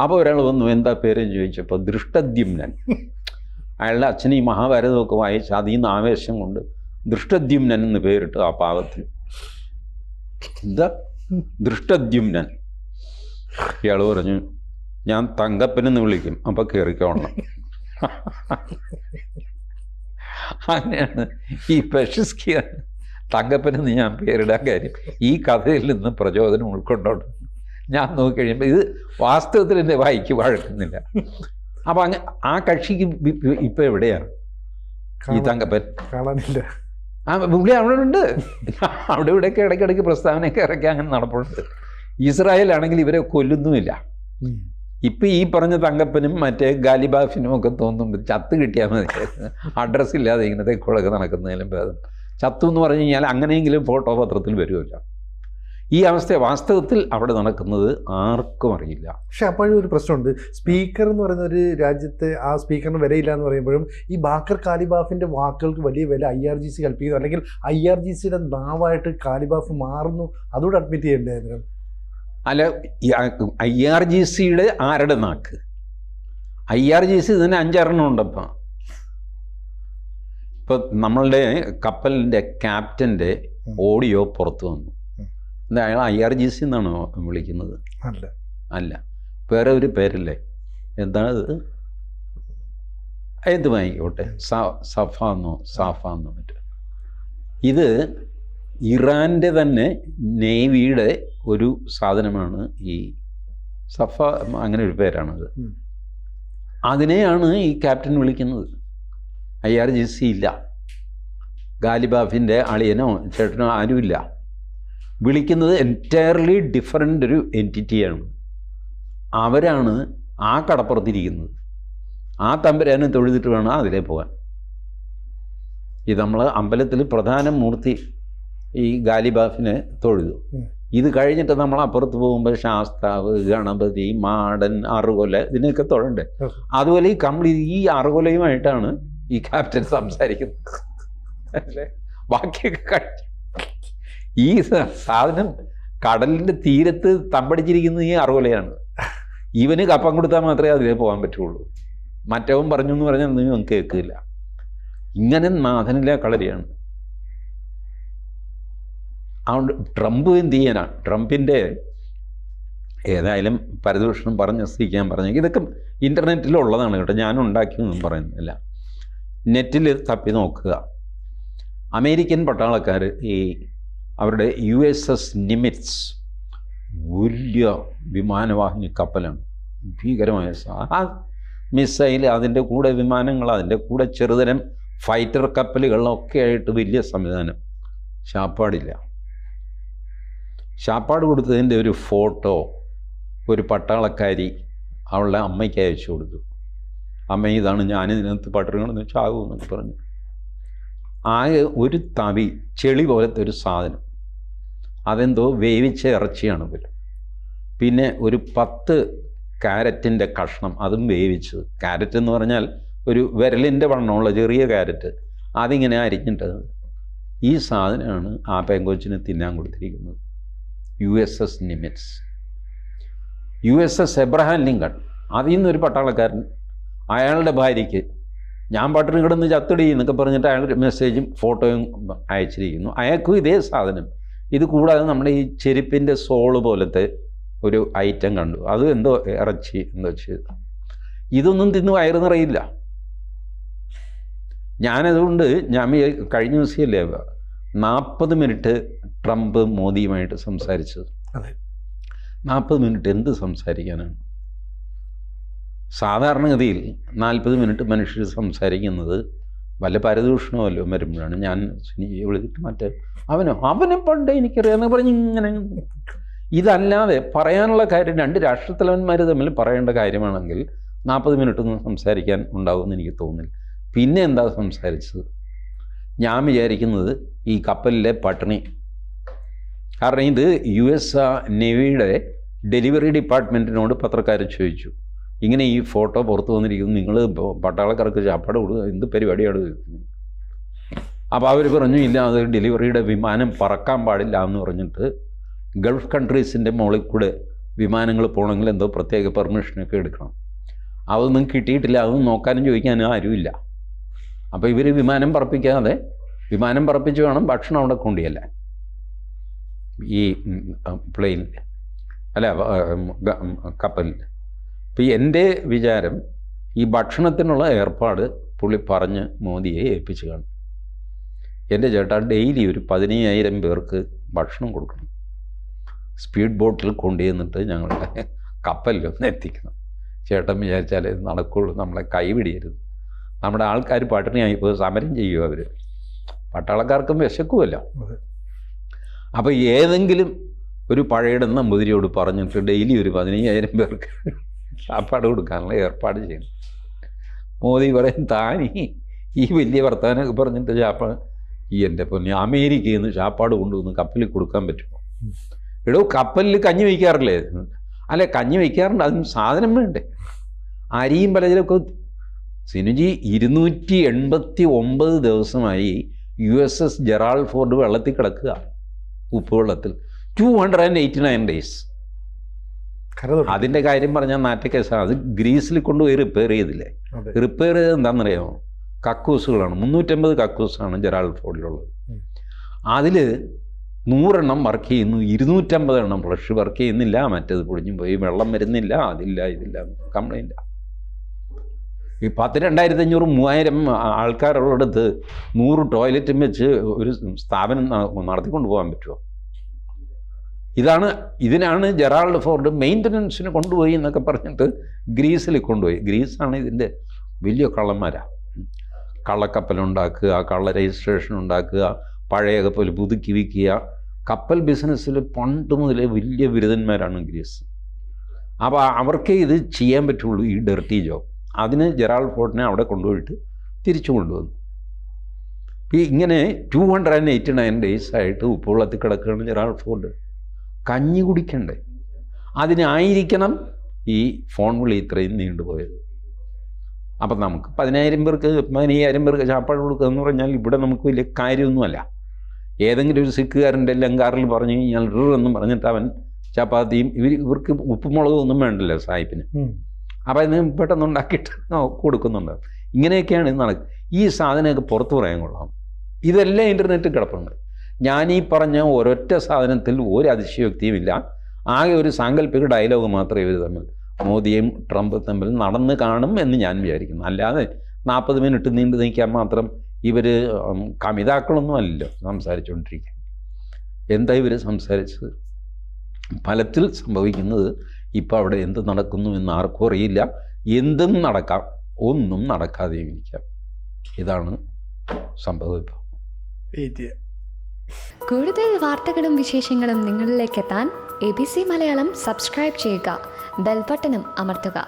അപ്പോൾ ഒരാൾ വന്നു, എന്താ പേരെന്ന് ചോദിച്ചപ്പോൾ ദൃഷ്ടദ്യുമ്നൻ. അയാളുടെ അച്ഛൻ ഈ മഹാഭാരതമൊക്കെ വായിച്ച് അതിൽ നിന്ന് ആവേശം കൊണ്ട് ദൃഷ്ടദ്യുമ്നൻ എന്ന് പേരിട്ടു ആ പാവത്തിൽ. എന്താ ദൃഷ്ടദ്യുമ്നൻ? ഇയാൾ പറഞ്ഞു, ഞാൻ തങ്കപ്പനെന്ന് വിളിക്കും, അപ്പോൾ കയറിക്കോണം. അങ്ങനെയാണ് ഈ പെഷസ്കിയ തങ്കപ്പനെന്ന് ഞാൻ പേരിടാൻ കാര്യം. ഈ കഥയിൽ നിന്ന് പ്രചോദനം ഉൾക്കൊണ്ടോണ്ട് ഞാൻ നോക്കിക്കഴിയുമ്പോൾ ഇത് വാസ്തവത്തിൽ എൻ്റെ വായിക്ക് വഴക്കുന്നില്ല. അപ്പം ആ കക്ഷിക്ക് ഇപ്പം എവിടെയാണ് ഈ തങ്കപ്പൻ? കാണാനില്ല. പുള്ളി അവിടെ ഉണ്ട്. അവിടെ ഇവിടെയൊക്കെ ഇടയ്ക്കിടയ്ക്ക് പ്രസ്താവനയൊക്കെ ഇറക്കി അങ്ങനെ നടപ്പുണ്ട്. ഇസ്രായേലാണെങ്കിൽ ഇവരെ കൊല്ലുന്നുമില്ല. ഇപ്പം ഈ പറഞ്ഞ തങ്കപ്പനും മറ്റേ ഗാലിബാഫിനും ഒക്കെ തോന്നുന്നുണ്ട് ചത്ത് കിട്ടിയാൽ മതി, അഡ്രസ്സ് ഇല്ലാതെ ഇങ്ങനത്തെ കൂടെയൊക്കെ നടക്കുന്നതിലും ഭേദം. ചത്തു എന്ന് പറഞ്ഞു കഴിഞ്ഞാൽ അങ്ങനെയെങ്കിലും ഫോട്ടോ പത്രത്തിൽ വരുമല്ലോ. ഈ അവസ്ഥ വാസ്തവത്തിൽ അവിടെ നടക്കുന്നത് ആർക്കും അറിയില്ല. പക്ഷെ അപ്പോഴും ഒരു പ്രശ്നമുണ്ട്. സ്പീക്കർ എന്ന് പറയുന്ന ഒരു രാജ്യത്തെ ആ സ്പീക്കറിന് വിലയില്ല എന്ന് പറയുമ്പോഴും ഈ ബാക്കർ കാലിബാഫിൻ്റെ വാക്കുകൾക്ക് വലിയ വില IRGC കൽപ്പിക്കുന്നു, അല്ലെങ്കിൽ IRGCയുടെ നാവായിട്ട് കാലിബാഫ് മാറുന്നു. അതുകൂടെ അഡ്മിറ്റ് ചെയ്യേണ്ടതായിരുന്നു. അല്ല, IRGCയുടെ ആരുടെ നാക്ക്? IRGC തന്നെ 5-6 ഉണ്ടപ്പം. ഇപ്പം നമ്മളുടെ കപ്പലിൻ്റെ ക്യാപ്റ്റൻ്റെ ഓഡിയോ പുറത്തു വന്നു. എന്താ അയാൾ IRGC എന്നാണോ വിളിക്കുന്നത്? അല്ല, വേറെ ഒരു പേരല്ലേ? എന്താണ് എന്ത് വാങ്ങിക്കോട്ടെ, സഫാന്നോ സാഫാന്നോ മറ്റോ. ഇത് ഇറാൻ്റെ തന്നെ നേവിയുടെ ഒരു സാധനമാണ് ഈ സഫ, അങ്ങനെ ഒരു പേരാണത്. അതിനെയാണ് ഈ ക്യാപ്റ്റൻ വിളിക്കുന്നത്. IRGC ഇല്ല, ഗാലിബാഫിൻ്റെ അളിയനോ ചേട്ടനോ ആരുമില്ല. വിളിക്കുന്നത് എൻറ്റയർലി ഡിഫറൻ്റ് ഒരു എൻറ്റിറ്റിയാണ്. അവരാണ് ആ കടപ്പുറത്തിരിക്കുന്നത്. ആ തമ്പുരാനെ തൊഴുതിട്ട് വേണം അതിലേ പോകാൻ. ഇത് നമ്മൾ അമ്പലത്തിൽ പ്രധാന മൂർത്തി ഈ ഗാലിബാഫിനെ തൊഴുതു. ഇത് കഴിഞ്ഞിട്ട് നമ്മൾ അപ്പുറത്ത് പോകുമ്പോൾ ശാസ്താവ്, ഗണപതി, മാടൻ, അറുകൊല ഇതിനെയൊക്കെ തൊഴണ്ടേ. അതുപോലെ ഈ അറുകൊലയുമായിട്ടാണ് ഈ ക്യാപ്റ്റൻ സംസാരിക്കുന്നത്. അല്ലേ? ബാക്കിയൊക്കെ കഴിഞ്ഞു. ഈ സാധനം കടലിൻ്റെ തീരത്ത് തമ്പടിച്ചിരിക്കുന്നത് ഈ അറുകൊലയാണ്. ഇവന് കപ്പം കൊടുത്താൽ മാത്രമേ അതിലേ പോകാൻ പറ്റുള്ളൂ. മറ്റവൻ പറഞ്ഞു എന്ന് പറഞ്ഞാൽ ഒന്നും നമുക്ക് കേൾക്കില്ല. ഇങ്ങനെ നാഥനിലെ കളരിയാണ്. അതുകൊണ്ട് ട്രംപ് എന്ത് ചെയ്യാനാണ്? ട്രംപിൻ്റെ ഏതായാലും പരദൂഷണം പറഞ്ഞ സ്ഥിതിക്കാൻ പറഞ്ഞു. ഇതൊക്കെ ഇൻ്റർനെറ്റിലുള്ളതാണ് കേട്ടോ, ഞാനും ഉണ്ടാക്കിയൊന്നും പറയുന്നില്ല. നെറ്റിൽ തപ്പി നോക്കുക. അമേരിക്കൻ പട്ടാളക്കാർ ഈ അവരുടെ USS നിമിറ്റ്സ് വലിയ വിമാനവാഹിനി കപ്പലാണ്. ഭീകരമായ ആ മിസൈൽ, അതിൻ്റെ കൂടെ വിമാനങ്ങൾ, അതിൻ്റെ കൂടെ ചെറുതരം ഫൈറ്റർ കപ്പലുകളൊക്കെ ആയിട്ട് വലിയ സംവിധാനം. ശാപ്പാടില്ല. ശാപ്പാട് കൊടുത്തതിൻ്റെ ഒരു ഫോട്ടോ ഒരു പട്ടാളക്കാരി അവളുടെ അമ്മയ്ക്ക് അയച്ചു കൊടുത്തു. അമ്മ ഇതാണ്, ഞാനിതിനകത്ത് പട്ടണങ്ങളെന്ന് ചാകുമെന്നൊക്കെ പറഞ്ഞു. ആകെ ഒരു തവി ചെളി പോലത്തെ ഒരു സാധനം, അതെന്തോ വേവിച്ച ഇറച്ചിയാണ് പോലും. പിന്നെ ഒരു 10 ക്യാരറ്റിൻ്റെ കഷ്ണം, അതും വേവിച്ചത്. ക്യാരറ്റ് എന്ന് പറഞ്ഞാൽ ഒരു വിരലിൻ്റെ വണ്ണമുള്ള ചെറിയ ക്യാരറ്റ്, അതിങ്ങനെ അരിഞ്ഞിട്ടത്. ഈ സാധനമാണ് ആ പെങ്കൊച്ചിന് തിന്നാൻ കൊടുത്തിരിക്കുന്നത്. USS നിമിറ്റ്സ്. USS എബ്രഹാം ലിങ്കൺ, അതിൽ നിന്നൊരു പട്ടാളക്കാരൻ അയാളുടെ ഭാര്യയ്ക്ക് ഞാൻ പട്ടിണി കിടന്ന് ചത്തടി എന്നൊക്കെ പറഞ്ഞിട്ട് അയാളൊരു മെസ്സേജും ഫോട്ടോയും അയച്ചിരിക്കുന്നു. അയാൾക്കും ഇതേ സാധനം. ഇത് കൂടാതെ നമ്മുടെ ഈ ചെരുപ്പിൻ്റെ സോള് പോലത്തെ ഒരു ഐറ്റം കണ്ടു, അത് എന്തോ ഇറച്ചി എന്തോ ചെയ്തു. ഇതൊന്നും തിന്ന് വയറ് നിറയില്ല. ഞാനതുകൊണ്ട് കഴിഞ്ഞ ദിവസമല്ലേ 40 മിനിറ്റ് ട്രംപ് മോദിയുമായിട്ട് സംസാരിച്ചത്. 40 മിനിറ്റ് എന്ത് സംസാരിക്കാനാണ്? സാധാരണഗതിയിൽ 40 മിനിറ്റ് മനുഷ്യർ സംസാരിക്കുന്നത് വല്ല പരദൂഷണമല്ലോ വരുമ്പോഴാണ്. ഞാൻ സുനിയെ വിളിച്ചിട്ട് മറ്റേ അവനെ പണ്ട് എനിക്കറിയാമെന്ന് പറഞ്ഞ് ഇങ്ങനെ. ഇതല്ലാതെ പറയാനുള്ള കാര്യം 2 രാഷ്ട്രത്തലവന്മാർ തമ്മിൽ പറയേണ്ട കാര്യമാണെങ്കിൽ 40 മിനിറ്റൊന്നും സംസാരിക്കാൻ ഉണ്ടാവുമെന്ന് എനിക്ക് തോന്നുന്നില്ല. പിന്നെ എന്താ സംസാരിച്ചത്? ഞാൻ വിചാരിക്കുന്നത് ഈ കപ്പലിലെ പട്ടിണി. കാരണം ഇത് US നേവിയുടെ ഡെലിവറി ഡിപ്പാർട്ട്മെൻറ്റിനോട് പത്രക്കാർ ചോദിച്ചു, ഇങ്ങനെ ഈ ഫോട്ടോ പുറത്തു വന്നിരിക്കുന്നു, നിങ്ങൾ പട്ടാളക്കാർക്ക് ചാപ്പാട് കൊടുക്കുക, എന്ത് പരിപാടിയാണ്? അപ്പോൾ അവർ പറഞ്ഞു, ഇല്ല, അത് ഡെലിവറിയുടെ വിമാനം പറക്കാൻ പാടില്ല എന്ന് പറഞ്ഞിട്ട് ഗൾഫ് കൺട്രീസിൻ്റെ മുകളിൽ കൂടെ വിമാനങ്ങൾ പോകണമെങ്കിൽ എന്തോ പ്രത്യേക പെർമിഷനൊക്കെ എടുക്കണം. അതൊന്നും കിട്ടിയിട്ടില്ല, അതൊന്നും നോക്കാനും ചോദിക്കാനും ആരുമില്ല. അപ്പോൾ ഇവർ വിമാനം പറപ്പിക്കാതെ, വിമാനം പറപ്പിച്ച് വേണം ഭക്ഷണം അവിടെ കൊണ്ടുചെല്ലാൻ ഈ പ്ലെയിനിൽ, അല്ല കപ്പലിൽ. അപ്പോൾ എൻ്റെ വിചാരം ഈ ഭക്ഷണത്തിനുള്ള ഏർപ്പാട് പുള്ളി പറഞ്ഞ് മോദിയെ ഏൽപ്പിച്ച് കാണും. എൻ്റെ ചേട്ടാ, ഡെയിലി ഒരു 15,000 പേർക്ക് ഭക്ഷണം കൊടുക്കണം, സ്പീഡ് ബോട്ടിൽ കൊണ്ടുചെന്നിട്ട് ഞങ്ങളുടെ കപ്പലിലൊന്ന് എത്തിക്കണം. ചേട്ടൻ വിചാരിച്ചാൽ ഇത് നടക്കുള്ളൂ, നമ്മളെ കൈപിടിയരുത്. നമ്മുടെ ആൾക്കാർ പട്ടിണിയായിപ്പോൾ സമരം ചെയ്യുമോ? അവർ പട്ടാളക്കാർക്കും വിശക്കുമല്ലോ. അപ്പോൾ ഏതെങ്കിലും ഒരു പഴയിടം നമ്പൂതിരിയോട് പറഞ്ഞിട്ട് ഡെയിലി ഒരു 15,000 പേർക്ക് ചാപ്പാട് കൊടുക്കാനുള്ള ഏർപ്പാട് ചെയ്യണം. മോദി പറയും, താനീ ഈ വലിയ വർത്തമാനമൊക്കെ പറഞ്ഞിട്ട് ഈ എൻ്റെ പൊന്നെ അമേരിക്കയിൽ നിന്ന് ചാപ്പാട് കൊണ്ടുവന്ന് കപ്പലിൽ കൊടുക്കാൻ പറ്റുമോ? എടോ, കപ്പലിൽ കഞ്ഞി വയ്ക്കാറില്ലേ? അല്ലെ, കഞ്ഞി വയ്ക്കാറുണ്ട്, അതിന് സാധനം വേണ്ടേ? അരിയും പലചരൊക്കെ. സിനുജി 289 ദിവസമായി USS ജെറാൾഡ് ഫോർഡ് വെള്ളത്തിൽ കിടക്കുക, ഉപ്പുവെള്ളത്തിൽ. 289 days. അതിൻ്റെ കാര്യം പറഞ്ഞാൽ നാറ്റക്കേസാണ്. അത് ഗ്രീസിൽ കൊണ്ടുപോയി റിപ്പയർ ചെയ്തില്ലേ? റിപ്പയർ ചെയ്ത് എന്താണെന്നറിയാമോ? കക്കൂസുകളാണ്. 350 കക്കൂസാണ് ജെറാൾഡ് ഫോർഡിലുള്ളത്. അതിൽ 100 എണ്ണം വർക്ക് ചെയ്യുന്നു, 250 എണ്ണം ഫ്ലഷ് വർക്ക് ചെയ്യുന്നില്ല, മറ്റേത് പൊളിഞ്ഞു പോയി, വെള്ളം വരുന്നില്ല, അതില്ല ഇതില്ല, കംപ്ലൈൻ്റ്. ഈ 2,500 3,000 ആൾക്കാരുള്ളിടത്ത് 100 ടോയ്ലറ്റും വെച്ച് ഒരു സ്ഥാപനം നടത്തിക്കൊണ്ട് പോകാൻ പറ്റുമോ? ഇതിനാണ് ജെറാൾഡ് ഫോർഡ് മെയിൻ്റനൻസിന് കൊണ്ടുപോയി എന്നൊക്കെ പറഞ്ഞിട്ട് ഗ്രീസിൽ കൊണ്ടുപോയി. ഗ്രീസാണ് ഇതിൻ്റെ വലിയ കള്ളന്മാരാണ്. കള്ളക്കപ്പലുണ്ടാക്കുക, കള്ള രജിസ്ട്രേഷൻ ഉണ്ടാക്കുക, പഴയ കപ്പൽ പുതുക്കി വിൽക്കുക. കപ്പൽ ബിസിനസ്സിൽ പണ്ട് മുതലേ വലിയ ബിരുദന്മാരാണ് ഗ്രീസ്. അപ്പോൾ അവർക്കേ ഇത് ചെയ്യാൻ പറ്റുള്ളൂ, ഈ ഡെർട്ടി ജോബ്. അതിന് ജെറാൾഡ് ഫോർഡിനെ അവിടെ കൊണ്ടുപോയിട്ട് തിരിച്ചു കൊണ്ടുവന്നു. ഇങ്ങനെ 289 days ആയിട്ട് ഉപ്പുവെള്ളത്തിൽ കിടക്കുകയാണ് ജെറാൾഡ് ഫോർഡ്. കഞ്ഞി കുടിക്കണ്ടേ? അതിനായിരിക്കണം ഈ ഫോൺ വിളി ഇത്രയും നീണ്ടുപോയത്. അപ്പം നമുക്ക് 15,000 പേർക്ക് ചാപ്പാട് കൊടുക്കുക എന്ന് പറഞ്ഞാൽ ഇവിടെ നമുക്ക് വലിയ കാര്യമൊന്നുമല്ല. ഏതെങ്കിലും ഒരു സിഖുകാരൻ്റെ ലങ്കാറിൽ പറഞ്ഞു കഴിഞ്ഞാൽ എന്നും പറഞ്ഞിട്ട് അവൻ ചപ്പാത്തിയും ഇവർക്ക് ഉപ്പുമുളകും ഒന്നും വേണ്ടല്ലോ സാഹിബിന്. അപ്പം അതിന് പെട്ടെന്ന് ഉണ്ടാക്കിയിട്ട് കൊടുക്കുന്നുണ്ട്. ഇങ്ങനെയൊക്കെയാണ് ഇത് നടക്കുക. ഈ സാധനമൊക്കെ പുറത്തു പറയാൻ കൊള്ളാം. ഇതെല്ലാം ഇൻ്റർനെറ്റിൽ കിടപ്പുണ്ട്. ഞാൻ ഈ പറഞ്ഞ ഒരൊറ്റ സാധനത്തിൽ ഒരു അതിശയോക്തിയുമില്ല. ആകെ ഒരു സാങ്കല്പിക ഡയലോഗ് മാത്രമേ ഇവർ തമ്മിൽ, മോദിയും ട്രംപും തമ്മിൽ നടന്ന് കാണും എന്ന് ഞാൻ വിചാരിക്കുന്നു. അല്ലാതെ 40 മിനിറ്റ് നീണ്ടു നിൽക്കാൻ മാത്രം ഇവർ കമിതാക്കളൊന്നും അല്ലല്ലോ സംസാരിച്ചുകൊണ്ടിരിക്കുക. എന്താ ഇവർ സംസാരിച്ചത്? ഫലത്തിൽ സംഭവിക്കുന്നത് ഇപ്പോൾ അവിടെ എന്ത് നടക്കുന്നു എന്ന് ആർക്കും അറിയില്ല. എന്തും നടക്കാം, ഒന്നും നടക്കാതെയും ഇരിക്കാം. ഇതാണ് സംഭവം ഇപ്പോൾ. കൂടുതൽ വാർത്തകളും വിശേഷങ്ങളും നിങ്ങളിലേക്ക് എത്താൻ ABC മലയാളം സബ്സ്ക്രൈബ് ചെയ്യുക, ബെൽ ബട്ടണും അമർത്തുക.